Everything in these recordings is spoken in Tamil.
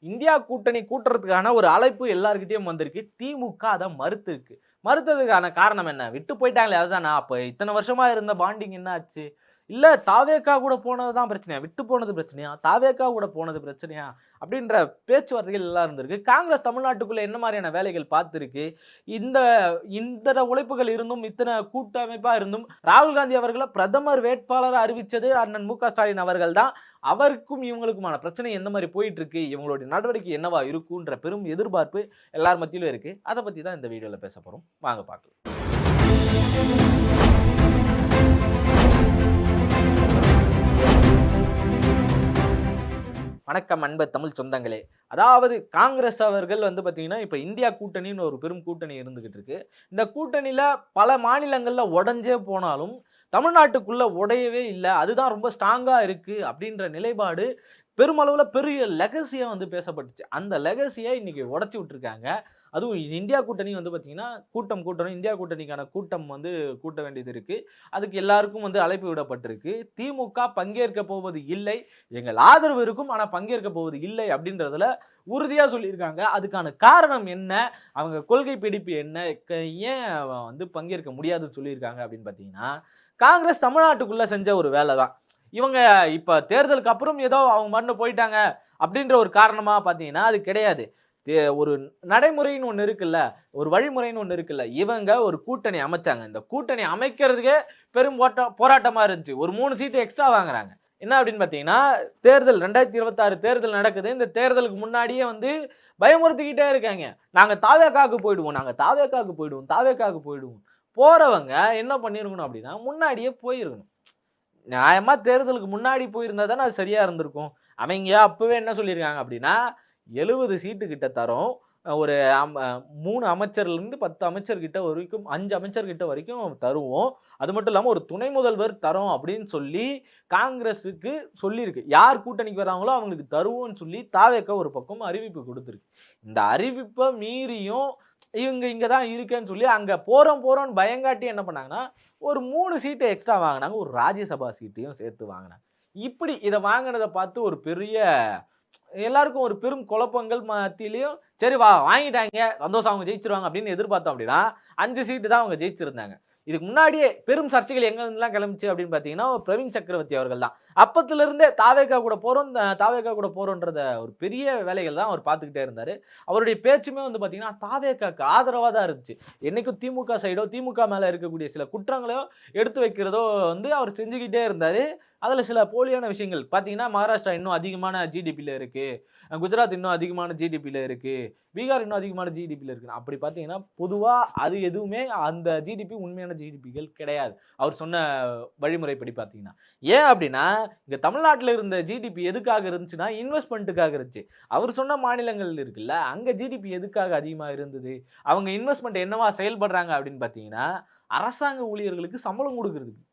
இந்தியா கூட்டணி கூட்டுறதுக்கான ஒரு அழைப்பு எல்லார்கிட்டயும் வந்திருக்கு. திமுக அத மறுத்திருக்கு. மறுத்ததுக்கான காரணம் என்ன? விட்டு போயிட்டாங்களே அதுதானா? அப்ப இத்தன வருஷமா இருந்த பாண்டிங் என்ன ஆச்சு? இல்ல தாவேகா கூட போனது தான் பிரச்சனையா? விட்டு போனது பிரச்சனையா? தாவேகா கூட போனது பிரச்சனையா? அப்படின்ற பேச்சுவார்த்தைகள் எல்லாம் இருந்திருக்கு. காங்கிரஸ் தமிழ்நாட்டுக்குள்ள என்ன மாரியான வேலைகள் பார்த்திருக்கு? இந்த இத்தன உழைப்புகள் இருந்தும், இத்தன கூட்டமைப்பா இருந்தும், ராகுல் காந்தி அவர்கள பிரதமர் வேட்பாளரா அறிவிச்சது அண்ணன் மு.க. ஸ்டாலின் அவர்கள் தான். அவருக்கும் இவங்களுக்குமான பிரச்சனை எந்த மாரி போயிட்டு இருக்கு? இவங்களுடைய நடவடிக்கை என்னவா இருக்குன்ற பெரும் எதிர்பார்ப்பு எல்லார் மத்தியிலும் இருக்கு. அத பத்தி தான் இந்த வீடியோல பேச போறோம். வாங்க பார்க்கலாம். வணக்கம் அன்பு தமிழ் சொந்தங்களே. அதாவது காங்கிரஸ் அவர்கள் பார்த்தீங்கன்னா, இப்ப இந்தியா கூட்டணின்னு ஒரு பெரும் கூட்டணி இருந்துகிட்டு இருக்கு. இந்த கூட்டணியில பல மாநிலங்கள்ல உடைஞ்சே போனாலும், தமிழ்நாட்டுக்குள்ள உடையவே இல்ல. அதுதான் ரொம்ப ஸ்ட்ராங்கா இருக்கு அப்படின்ற நிலைப்பாடு பெருமளவுல பெரிய லெகசியா பேசப்பட்டுச்சு. அந்த லெகசிய இன்னைக்கு உடைச்சு விட்டுருக்காங்க. அதுவும் இந்தியா கூட்டணி பார்த்தீங்கன்னா, கூட்டம் கூட்டணும். இந்தியா கூட்டணிக்கான கூட்டம் கூட்ட வேண்டியது இருக்கு. அதுக்கு எல்லாருக்கும் அழைப்பு விடப்பட்டிருக்கு. திமுக பங்கேற்க போவது இல்லை. எங்கள் ஆதரவு இருக்கும். ஆனா பங்கேற்க போவது இல்லை அப்படின்றதுல உறுதியா சொல்லியிருக்காங்க. அதுக்கான காரணம் என்ன? அவங்க கொள்கை பிடிப்பு என்ன? ஏன் பங்கேற்க முடியாதுன்னு சொல்லியிருக்காங்க அப்படின்னு பார்த்தீங்கன்னா, காங்கிரஸ் தமிழ்நாட்டுக்குள்ள செஞ்ச ஒரு வேலை தான். இவங்க இப்ப தேர்தலுக்கு அப்புறம் ஏதோ அவங்க பாட்டுன்னு போயிட்டாங்க அப்படின்ற ஒரு காரணமா பார்த்தீங்கன்னா, அது கிடையாது. ஒரு நடைமுறைன்னு ஒண்ணு இருக்குல்ல, ஒரு வழிமுறைன்னு ஒண்ணு இருக்குல்ல. இவங்க ஒரு கூட்டணி அமைச்சாங்க. இந்த கூட்டணி அமைக்கிறதுக்கே பெரும் போராட்டமா இருந்துச்சு. ஒரு 3 சீட் எக்ஸ்ட்ரா வாங்குறாங்க. என்ன அப்படின்னு பார்த்தீங்கன்னா, தேர்தல் 2026 தேர்தல் நடக்குது. இந்த தேர்தலுக்கு முன்னாடியே பயமுறுத்திக்கிட்டே இருக்காங்க. நாங்க தாவேகாவுக்கு போயிடுவோம். நாங்க தாவேகாவுக்கு போயிடுவோம். தாவேகாவுக்கு போயிடுவோம். போறவங்க என்ன பண்ணியிருக்கணும் அப்படின்னா, முன்னாடியே போயிருக்கணும். நியாயமா தேர்தலுக்கு முன்னாடி போயிருந்தா தானே அது சரியா இருந்திருக்கும். அவங்க அப்பவே என்ன சொல்லியிருக்காங்க அப்படின்னா, 70 சீட்டு கிட்ட தரோம். ஒரு 3 அமைச்சர்லேருந்து 10 அமைச்சர் கிட்ட வரைக்கும் 5 அமைச்சர் கிட்ட வரைக்கும் தருவோம். அது மட்டும் இல்லாம ஒரு துணை முதல்வர் தரோம் அப்படின்னு சொல்லி காங்கிரஸுக்கு சொல்லியிருக்கு. யார் கூட்டணிக்கு வராங்களோ அவங்களுக்கு தருவோம்னு சொல்லி தாவேகா ஒரு பக்கம் அறிவிப்பு குடுத்திருக்கு. இந்த அறிவிப்ப மீறியும் இவங்க இங்க தான் இருக்கேன்னு சொல்லி அங்க போறோம்னு பயங்காட்டி என்ன பண்ணாங்கன்னா, ஒரு 3 சீட்ட எக்ஸ்ட்ரா வாங்குனாங்க. ஒரு ராஜ்யசபா சீட்டையும் சேர்த்து வாங்குனாங்க. இப்படி இத வாங்குனத பார்த்து ஒரு பெரிய எல்லாருக்கும் ஒரு பெரும் குழப்பங்கள் மத்தியிலயும், சரி வாங்கிட்டாங்க சந்தோஷம் அவங்க ஜெயிச்சுருவாங்க அப்படின்னு எதிர்பார்த்தோம் அப்படின்னா, 5 சீட்டு தான் அவங்க ஜெயிச்சிருந்தாங்க. இதுக்கு முன்னாடியே பெரும் சர்ச்சைகள் எங்கெல்லாம் கிளம்பிச்சு அப்படின்னு பார்த்தீங்கன்னா, பிரவீன் சக்கரவர்த்தி அவர்கள் தான். அப்பத்திலிருந்தே தாவேகா கூட போறோம், தாவேகா கூட போறோம்ன்றத ஒரு பெரிய வேலைகள் தான் அவர் பார்த்துக்கிட்டே இருந்தாரு. அவருடைய பேச்சுமே பார்த்தீங்கன்னா, தாவேகாக்கு ஆதரவா தான் இருந்துச்சு. என்னைக்கும் திமுக சைடோ, திமுக மேல இருக்கக்கூடிய சில குற்றங்களையோ எடுத்து வைக்கிறதோ அவர் செஞ்சுக்கிட்டே இருந்தாரு. அதுல சில போலியான விஷயங்கள் பார்த்தீங்கன்னா, மகாராஷ்டிரா இன்னும் அதிகமான ஜிடிபில இருக்கு. குஜராத் இன்னும் அதிகமான ஜிடிபில இருக்கு. பீகார் இன்னும் அதிகமான ஜிடிபில இருக்கு. அப்படி பார்த்தீங்கன்னா, பொதுவா அது எதுவுமே அந்த ஜிடிபி உண்மையான ஜிடிபிகள் கிடையாது. அவர் சொன்ன வழிமுறைப்படி பார்த்தீங்கன்னா. ஏன் அப்படின்னா, இங்க தமிழ்நாட்டுல இருந்த ஜிடிபி எதுக்காக இருந்துச்சுன்னா, இன்வெஸ்ட்மென்ட்டுக்காக இருந்துச்சு. அவர் சொன்ன மாநிலங்கள் இருக்குல்ல, அங்க ஜிடிபி எதுக்காக அதிகமா இருந்தது? அவங்க இன்வெஸ்ட்மென்ட் என்னவா செயல்படுறாங்க அப்படின்னு பார்த்தீங்கன்னா, அரசாங்க ஊழியர்களுக்கு சம்பளம் குடுக்குறதுக்கு.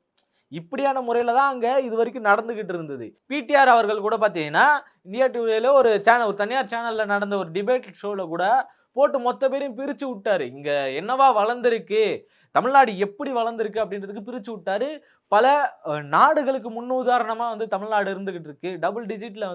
இப்படியான முறையில தான் அங்க இதுவரைக்கும் நடந்துகிட்டு இருந்தது. பிடிஆர் அவர்கள் கூட பார்த்தீங்கன்னா, இந்தியா டுடேல ஒரு சேனல் ஒரு தனியார் சேனல்ல நடந்த ஒரு டிபேட் ஷோல கூட போட்டு மொத்த பேரையும் பிரிச்சு விட்டாரு. இங்க என்னவா வளர்ந்திருக்கு, தமிழ்நாடு எப்படி வளர்ந்திருக்கு அப்படின்றதுக்கு பிரிச்சு விட்டாரு. பல நாடுகளுக்கு முன்னுதாரணமா தமிழ்நாடு இருந்துகிட்டு இருக்கு. டபுள் டிஜிட்ல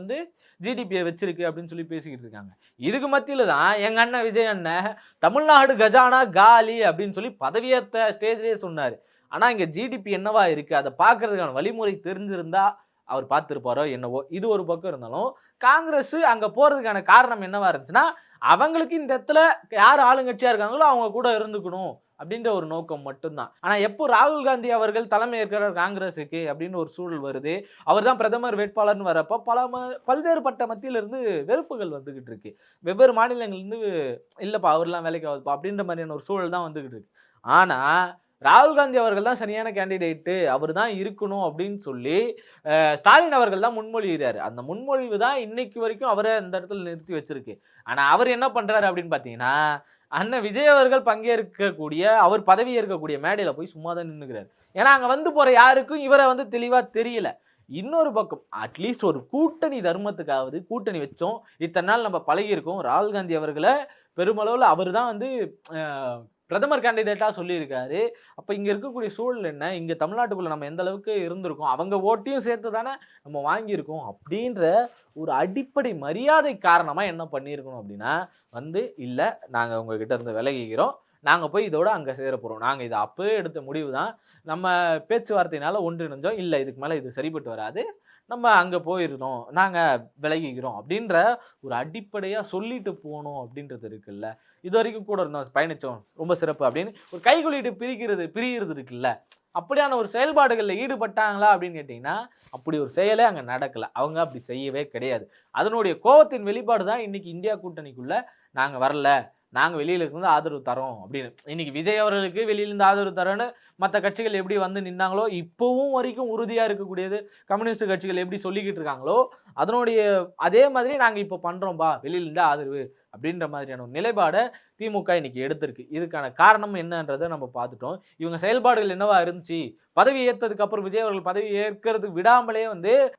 ஜிடிபிய வச்சிருக்கு அப்படின்னு சொல்லி பேசிக்கிட்டு இருக்காங்க. இதுக்கு மத்தியில தான் எங்க அண்ணன் விஜய் அண்ணன் தமிழ்நாடு கஜானா காலி அப்படின்னு சொல்லி பதவியேத்த ஸ்டேஜ்லயே சொன்னாரு. ஆனா இங்க ஜிடிபி என்னவா இருக்கு? அத பார்க்கிறதுக்கான வழிமுறை தெரிஞ்சிருந்தா அவர் பார்த்திருப்பாரோ என்னவோ! இது ஒரு பக்கம் இருந்தாலும், காங்கிரஸ் அங்க போறதுக்கான காரணம் என்னவா இருந்துச்சுன்னா, அவங்களுக்கு இந்த இடத்துல யார் ஆளுங்கட்சியா இருக்காங்களோ அவங்க கூட இருந்துக்கணும் அப்படின்ற ஒரு நோக்கம் மட்டும் தான். ஆனா எப்போ ராகுல் காந்தி அவர்கள் தலைமை ஏற்கிறார் காங்கிரஸுக்கு அப்படின்னு ஒரு சூழல் வருது. அவர் தான் பிரதமர் வேட்பாளர்ன்னு வரப்ப பல்வேறுபட்ட மத்தியில இருந்து வெறுப்புகள் வந்துகிட்டு இருக்கு. வெவ்வேறு மாநிலங்கள்ல இருந்து இல்லப்பா அவர்லாம் வேலைக்கு ஆகாதுப்பா அப்படின்ற மாதிரியான ஒரு சூழல் தான் வந்துகிட்டு இருக்கு. ஆனா ராகுல் காந்தி அவர்கள் தான் சரியான கேண்டிடேட். அவர் தான் இருக்கணும் அப்படின்னு சொல்லி ஸ்டாலின் அவர்கள் தான் முன்மொழிகிறாரு. அந்த முன்மொழிவு தான் இன்னைக்கு வரைக்கும் அவரை அந்த இடத்துல நிறுத்தி வச்சிருக்கு. ஆனா அவர் என்ன பண்றாரு அப்படின்னு பார்த்தீங்கன்னா, அண்ணன் விஜய் அவர்கள் பங்கேற்கக்கூடிய அவர் பதவி ஏற்கக்கூடிய மேடையில போய் சும்மா தான் நின்னுக்கிறாரு. ஏன்னா அங்க போற யாருக்கும் இவரை தெளிவா தெரியல. இன்னொரு பக்கம் அட்லீஸ்ட் ஒரு கூட்டணி தர்மத்துக்காவது கூட்டணி வச்சோம். இத்தனை நாள் நம்ம பழகியிருக்கோம். ராகுல் காந்தி அவர்கள பெருமளவுல அவர் தான் பிரதமர் கேண்டிடேட்டா சொல்லியிருக்காரு. அப்ப இங்க இருக்கக்கூடிய சூழல் என்ன? இங்க தமிழ்நாட்டுக்குள்ள நம்ம எந்த அளவுக்கு இருந்திருக்கோம்? அவங்க ஓட்டையும் சேர்த்து தானே நம்ம வாங்கியிருக்கோம். அப்படின்ற ஒரு அடிப்படை மரியாதை காரணமா என்ன பண்ணியிருக்கணும் அப்படின்னா, இல்ல நாங்க உங்ககிட்ட இருந்து விலகிக்கிறோம். நாங்க போய் இதோட அங்க சேர போறோம். நாங்க இத அப்பவே எடுத்த முடிவு தான். நம்ம பேச்சுவார்த்தையினால ஒன்றிணைஞ்சோம். இல்ல இதுக்கு மேல இது சரிப்பட்டு வராது. நம்ம அங்க போயிருந்தோம். நாங்க விலகிக்கிறோம் அப்படின்ற ஒரு அடிப்படையா சொல்லிட்டு போணும் அப்படின்றது இருக்குல்ல. இதுவரைக்கும் கூட இருந்தோம், பயணிச்சோம். ரொம்ப சிறப்பு அப்படின்னு ஒரு கைகுலிட்டு பிரியிறது இருக்குல்ல. அப்படியான ஒரு செயல்பாடுகள்ல ஈடுபட்டாங்களா அப்படின்னு கேட்டீங்கன்னா, அப்படி ஒரு செயலே அங்க நடக்கல. அவங்க அப்படி செய்யவே கிடையாது. அதனுடைய கோவத்தின் வெளிப்பாடு தான் இன்னைக்கு இந்தியா கூட்டணிக்குள்ள நாங்க வரல. நாங்க வெளியில இருந்து ஆதரவு தரோம் அப்படின்னு. இன்னைக்கு விஜய் அவர்களுக்கு வெளியில இருந்து ஆதரவு தரோன்னு மத்த கட்சிகள் எப்படி வந்து நின்னாங்களோ, இப்பவும் வரைக்கும் உறுதியா இருக்கக்கூடியது கம்யூனிஸ்ட் கட்சிகள் எப்படி சொல்லிக்கிட்டு இருக்காங்களோ, அதனுடைய அதே மாதிரி நாங்க இப்ப பண்றோம்பா, வெளியில இருந்து ஆதரவு அப்படின்ற மாதிரியான ஒரு நிலைப்பாட திமுக இன்னைக்கு எடுத்திருக்கு. இதுக்கான காரணம் என்னன்றத நம்ம பார்த்துட்டோம். இவங்க செயல்பாடுகள் என்னவா இருந்துச்சு? பதவி ஏத்ததுக்கு அப்புறம் விஜய் அவர்கள் பதவி ஏற்கிறதுக்கு விடாமலே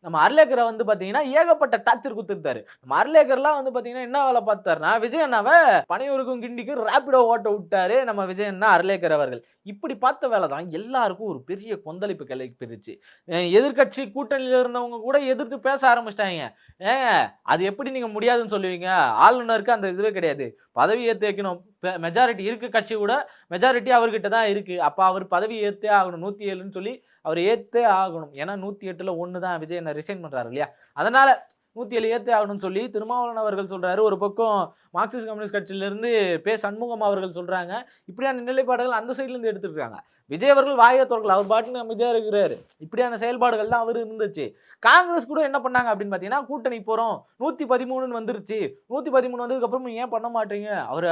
நம்ம அர்லேக்கர பார்த்தீங்கன்னா, ஏகப்பட்ட டார்ச்சர் குடுத்துருந்தாரு. நம்ம அர்லேக்கர்லாம் பார்த்தீங்கன்னா, என்ன வேலை பார்த்தாருன்னா, விஜய் அண்ணாவ பனையூருக்கும் கிண்டிக்கும் ரேபிடோ ஓட்ட விட்டாரு நம்ம விஜய் அண்ணா அர்லேக்கர் அவர்கள். இப்படி பார்த்த வேலை தான் எல்லாருக்கும் ஒரு பெரிய கொந்தளிப்பு கிளப்பிருச்சு. எதிர்க்கட்சி கூட்டணியில இருந்தவங்க கூட எதிர்த்து பேச ஆரம்பிச்சிட்டாங்க. ஏங்க அது எப்படி நீங்க முடியாதுன்னு சொல்லுவீங்க? ஆளுநருக்கு அந்த இதுவே கிடையாது. பதவி ஏத்து வைக்கணும். மெஜாரிட்டி இருக்க கட்சி கூட மெஜாரிட்டி அவர்கிட்ட தான் இருக்கு. அப்ப அவர் பதவி ஏத்தே ஆகணும். 107ன்னு சொல்லி அவர் ஏத்தே ஆகணும். ஏன்னா 108ல 1 தான் விஜய் அண்ணா ரிசைன் பண்றாரு இல்லையா? அதனால 107 ஏத்தே ஆகணும்னு சொல்லி திருமாவளவன் அவர்கள் சொல்றாரு. ஒரு பக்கம் மார்க்சிஸ்ட் கம்யூனிஸ்ட் கட்சியிலிருந்து சண்முகம் அவர்கள் சொல்றாங்க. இப்படியான நிலைப்பாடுகள் அந்த சைடுல இருந்து எடுத்துருக்காங்க. விஜய் அவர்கள் வாயை தொறக்கல. அவர் பாட்டுன்னு அமைதியா இருக்கிறாரு. இப்படியான செயல்பாடுகள் தான் அவர் இருந்துச்சு. காங்கிரஸ் கூட என்ன பண்ணாங்க அப்படின்னு பார்த்தீங்கன்னா, கூட்டணி போறோம். 113ன்னு வந்துருச்சு. 113 வந்ததுக்கு அப்புறம் ஏன் பண்ண மாட்டீங்க? அவர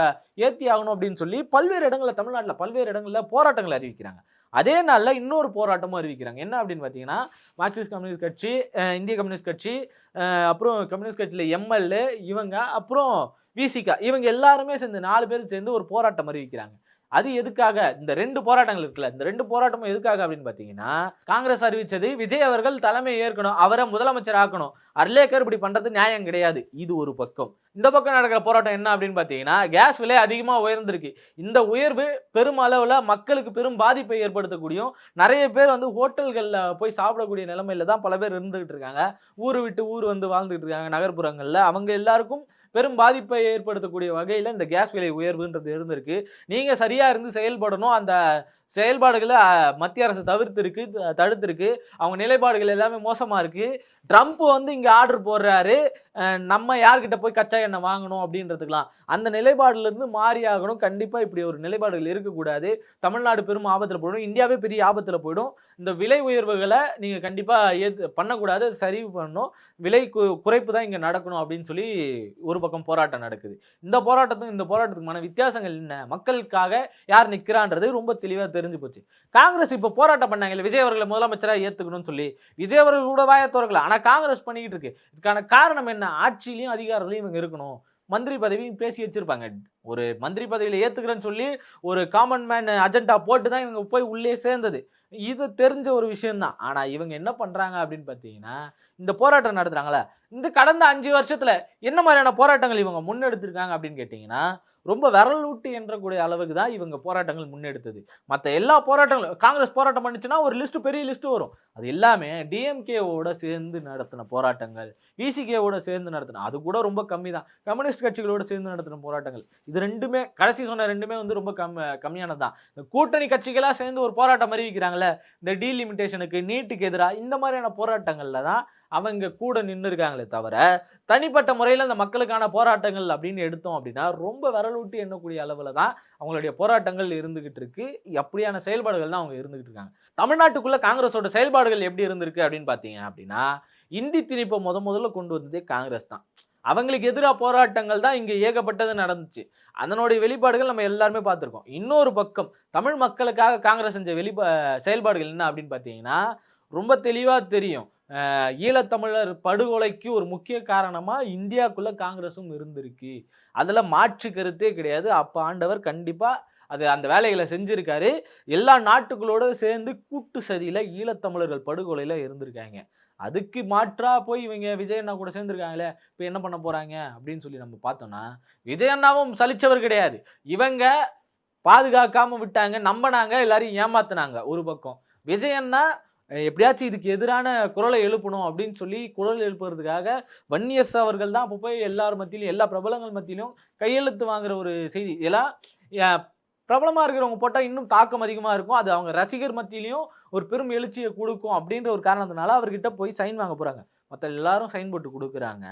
ஏத்தி ஆகணும் அப்படின்னு சொல்லி பல்வேறு இடங்கள்ல தமிழ்நாட்டுல பல்வேறு இடங்கள்ல போராட்டங்கள் அறிவிக்கிறாங்க. அதே நாள்ல இன்னொரு போராட்டமும் அறிவிக்கிறாங்க. என்ன அப்படின்னு பார்த்தீங்கன்னா, மார்க்சிஸ்ட் கம்யூனிஸ்ட் கட்சி, இந்திய கம்யூனிஸ்ட் கட்சி, அப்புறம் கம்யூனிஸ்ட் கட்சியில எம்எல்ஏ இவங்க, அப்புறம் விசிக இவங்க எல்லாருமே சேர்ந்து 4 பேர் சேர்ந்து ஒரு போராட்டம் அறிவிக்கிறாங்க. அது எதுக்காக? இந்த 2 போராட்டங்கள் இருக்குல்ல, இந்த 2 போராட்டமும் எதுக்காக அப்படின்னு பார்த்தீங்கன்னா, காங்கிரஸ் அறிவிச்சது விஜய் அவர்கள் தலைமை ஏற்கணும். அவரை முதலமைச்சர் ஆக்கணும். அர்லேக்கர் இப்படி பண்றது நியாயம் கிடையாது. இது ஒரு பக்கம். இந்த பக்கம் நடக்கிற போராட்டம் என்ன அப்படின்னு பார்த்தீங்கன்னா, கேஸ் விலை அதிகமா உயர்ந்திருக்கு. இந்த உயர்வு பெருமளவுல மக்களுக்கு பெரும் பாதிப்பை ஏற்படுத்தக்கூடியும், நிறைய பேர் ஹோட்டல்கள்ல போய் சாப்பிடக்கூடிய நிலைமையில தான் பல பேர் இருந்துகிட்டு இருக்காங்க. ஊரு விட்டு ஊர் வாழ்ந்துகிட்டு இருக்காங்க நகர்ப்புறங்கள்ல. அவங்க எல்லாருக்கும் பெரும் பாதிப்பை ஏற்படுத்தக்கூடிய வகையில இந்த கேஸ் விலை உயர்வுன்றது இருந்திருக்கு. நீங்க சரியா இருந்து செயல்படணும். அந்த செயல்பாடுகள மத்திய அரசு தடுத்திருக்கு. அவங்க நிலைப்பாடுகள் எல்லாமே மோசமா இருக்கு. ட்ரம்ப் இங்க ஆர்டர் போடுறாரு. நம்ம யார்கிட்ட போய் கச்சா எண்ணெய் வாங்கணும் அப்படின்றதுக்கலாம். அந்த நிலைப்பாடுல இருந்து மாறி ஆகணும். கண்டிப்பா இப்படி ஒரு நிலைப்பாடுகள் இருக்கக்கூடாது. தமிழ்நாடு பெரும் ஆபத்துல போயிடும். இந்தியாவே பெரிய ஆபத்துல போயிடும். இந்த விலை உயர்வுகளை நீங்க கண்டிப்பா பண்ணக்கூடாது. சரி பண்ணணும். விலை குறைப்பு தான் இங்க நடக்கணும் அப்படின்னு சொல்லி ஒரு பக்கம் போராட்டம் நடக்குது. இந்த போராட்டத்துக்குமான வித்தியாசங்கள் என்ன? மக்களுக்காக யார் நிக்கிறான்றது ரொம்ப தெளிவா தெரிஞ்சு போச்சு. காங்கிரஸ் இப்ப போராட்டம் பண்ணாங்கல்ல, விஜய் அவர்களை முதலமைச்சரா ஏத்துக்கணும்னு சொல்லி. விஜய் அவர்கள் கூட வாயை திறக்கல. ஆனா காங்கிரஸ் பண்ணிக்கிட்டு இருக்கு. இதுக்கான காரணம் என்ன? ஆட்சியிலயும் அதிகாரத்திலயும் இவங்க இருக்கணும். மந்திரி பதவியும் பேசி வச்சிருப்பாங்க. ஒரு மந்திரி பதவியில ஏத்துக்கிறேன்னு சொல்லி ஒரு காமன் மேன் அஜெண்டா போட்டு தான் இவங்க போய் உள்ளே சேர்ந்தது. இது தெரிஞ்ச ஒரு விஷயம் தான். ஆனா இவங்க என்ன பண்றாங்க அப்படின்னு பார்த்தீங்கன்னா, இந்த போராட்டம் நடத்துறாங்கல்ல, இந்த கடந்த 5 வருஷத்துல என்ன மாதிரியான போராட்டங்கள் இவங்க முன்னெடுத்திருக்காங்க அப்படின்னு கேட்டீங்கன்னா, ரொம்ப விரல் விட்டு எண்ணக்கூடிய அளவுக்கு தான் இவங்க போராட்டங்கள் முன்னெடுத்தது. மத்த எல்லா போராட்டங்களும் காங்கிரஸ் போராட்டம் பண்ணுச்சுன்னா ஒரு பெரிய லிஸ்ட் வரும். அது எல்லாமே டிஎம்கேவோட சேர்ந்து நடத்தின போராட்டங்கள், விசிகேவோட சேர்ந்து நடத்தின, அது கூட ரொம்ப கம்மி தான். கம்யூனிஸ்ட் கட்சிகளோட சேர்ந்து நடத்தின போராட்டங்கள். இது 2மே கடைசி சொன்ன 2மே ரொம்ப கம்மியானது தான். இந்த கூட்டணி கட்சிகளா சேர்ந்து ஒரு போராட்டம் அறிவிக்கிறாங்கல்ல, இந்த டீலிமிட்டேஷனுக்கு, நீட்டுக்கு எதிரா இந்த மாதிரியான போராட்டங்கள்ல தான் அவங்க கூட நின்னு இருக்காங்களே தவிர, தனிப்பட்ட முறையில அந்த மக்களுக்கான போராட்டங்கள் அப்படின்னு எடுத்தோம் அப்படின்னா, ரொம்ப விரலூட்டி எண்ணக்கூடிய அளவுல தான் அவங்களுடைய போராட்டங்கள் இருந்துகிட்டு இருக்கு. அப்படியான செயல்பாடுகள் தான் அவங்க இருந்துகிட்டு இருக்காங்க. தமிழ்நாட்டுக்குள்ள காங்கிரஸோட செயல்பாடுகள் எப்படி இருந்திருக்கு அப்படின்னு பார்த்தீங்க அப்படின்னா, இந்தி திணிப்பை முதல்ல கொண்டு வந்ததே காங்கிரஸ் தான். அவங்களுக்கு எதிரா போராட்டங்கள் தான் இங்க ஏகப்பட்டது நடந்துச்சு. அதனுடைய வெளிப்பாடுகள் நம்ம எல்லாருமே பார்த்திருக்கோம். இன்னொரு பக்கம் தமிழ் மக்களுக்காக காங்கிரஸ் செஞ்ச செயல்பாடுகள் என்ன அப்படின்னு பார்த்தீங்கன்னா, ரொம்ப தெளிவா தெரியும். ஈழத்தமிழர் படுகொலைக்கு ஒரு முக்கிய காரணமா இந்தியாக்குள்ள காங்கிரஸும் இருந்திருக்கு. அதுல மாற்று கருத்தே கிடையாது. அப்ப ஆண்டவர் கண்டிப்பா அந்த வேலைகளை செஞ்சிருக்காரு. எல்லா நாட்டுகளோட சேர்ந்து கூட்டு சதியில ஈழத்தமிழர்கள் படுகொலையில இருந்திருக்காங்க. அதுக்கு மாற்றா போய் இவங்க விஜய் அண்ணா கூட சேர்ந்திருக்காங்களே, இப்ப என்ன பண்ண போறாங்க அப்படின்னு சொல்லி நம்ம பார்த்தோம்னா, விஜய் அண்ணாவும் சலிச்சவர் கிடையாது. இவங்க பாதுகாக்காம விட்டாங்க, நம்பினாங்க, எல்லாரையும் ஏமாத்துனாங்க ஒரு பக்கம். விஜயன்னா எப்படியாச்சும் இதுக்கு எதிரான குரலை எழுப்பணும் அப்படின்னு சொல்லி குரல் எழுப்புறதுக்காக வன்னியர்ஸ் அவர்கள் தான் அப்போ போய் எல்லார் மத்தியிலும் எல்லா பிரபலங்கள் மத்தியிலும் கையெழுத்து வாங்குற ஒரு செய்தி. எல்லாம் பிரபலமா இருக்கிறவங்க போட்டா இன்னும் தாக்கம் அதிகமா இருக்கும். அது அவங்க ரசிகர் மத்தியிலயும் ஒரு பெரும் எழுச்சிய குடுக்கும் அப்படின்ற ஒரு காரணத்தினால அவர்கிட்ட போய் சைன் வாங்க போறாங்க. மத்த எல்லாரும் சைன் போட்டு குடுக்குறாங்க.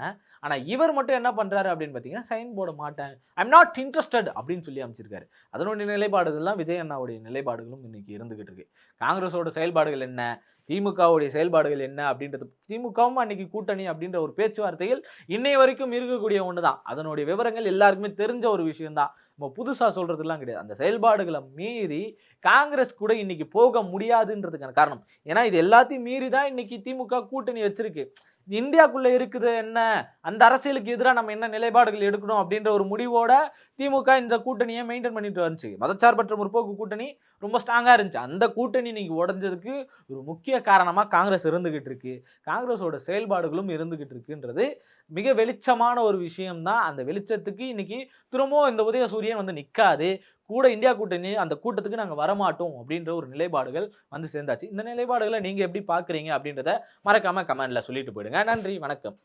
ஆனா இவர் மட்டும் என்ன பண்றாரு அப்படின்னு பார்த்தீங்கன்னா, சைன் போட மாட்டேன். ஐ அம் நாட் இன்ட்ரஸ்டட் அப்படின்னு சொல்லி அனுப்பிச்சிருக்காரு. அதனுடைய நிலைப்பாடுகள் தான் விஜய் அண்ணாவுடைய நிலைப்பாடுகளும் இன்னைக்கு இருந்துகிட்டு இருக்கு. காங்கிரஸோட செயல்பாடுகள் என்ன? திமுகவுடைய செயல்பாடுகள் என்ன அப்படின்றது திமுகவும் அன்னைக்கு கூட்டணி அப்படின்ற ஒரு பேச்சுவார்த்தைகள் இன்னைய வரைக்கும் இருக்கக்கூடிய ஒண்ணுதான். அதனுடைய விவரங்கள் எல்லாருக்குமே தெரிஞ்ச ஒரு விஷயம் தான். நம்ம புதுசா சொல்றதுலாம் கிடையாது. அந்த செயல்பாடுகளை மீறி காங்கிரஸ் கூட இன்னைக்கு போக முடியாதுன்றதுக்கான காரணம். ஏன்னா இது எல்லாத்தையும் மீறி தான் இன்னைக்கு திமுக கூட்டணி வச்சிருக்கு. இந்தியாக்குள்ள இருக்குது என்ன? அந்த அரசியலுக்கு எதிரா நம்ம என்ன நிலைப்பாடுகள் எடுக்கணும் அப்படின்ற ஒரு முடிவோட திமுக இந்த கூட்டணியை மெயின்டைன் பண்ணிட்டு வந்துச்சு. மதச்சார்பற்ற முற்போக்கு கூட்டணி ரொம்ப ஸ்ட்ராங்கா இருந்துச்சு. அந்த கூட்டணி நீங்க உடைஞ்சதுக்கு ஒரு முக்கிய காரணமா காங்கிரஸ் இருந்துகிட்டு இருக்கு. காங்கிரஸோட செயல்பாடுகளும் இருந்துகிட்டு இருக்குன்றது மிக வெளிச்சமான ஒரு விஷயம் தான். அந்த வெளிச்சத்துக்கு இன்னைக்கு திரும்பவும் இந்த உதயசூரியன் வந்து நிக்காது. கூட இந்தியா கூட்டணி அந்த கூட்டத்துக்கு நாங்க வரமாட்டோம் அப்படின்ற ஒரு நிலைப்பாடுகள் வந்து சேர்ந்தாச்சு. இந்த நிலைப்பாடுகளை நீங்க எப்படி பார்க்குறீங்க அப்படின்றத மறக்காம கமெண்ட்ல சொல்லிட்டு போயிடுங்க. நன்றி, வணக்கம்.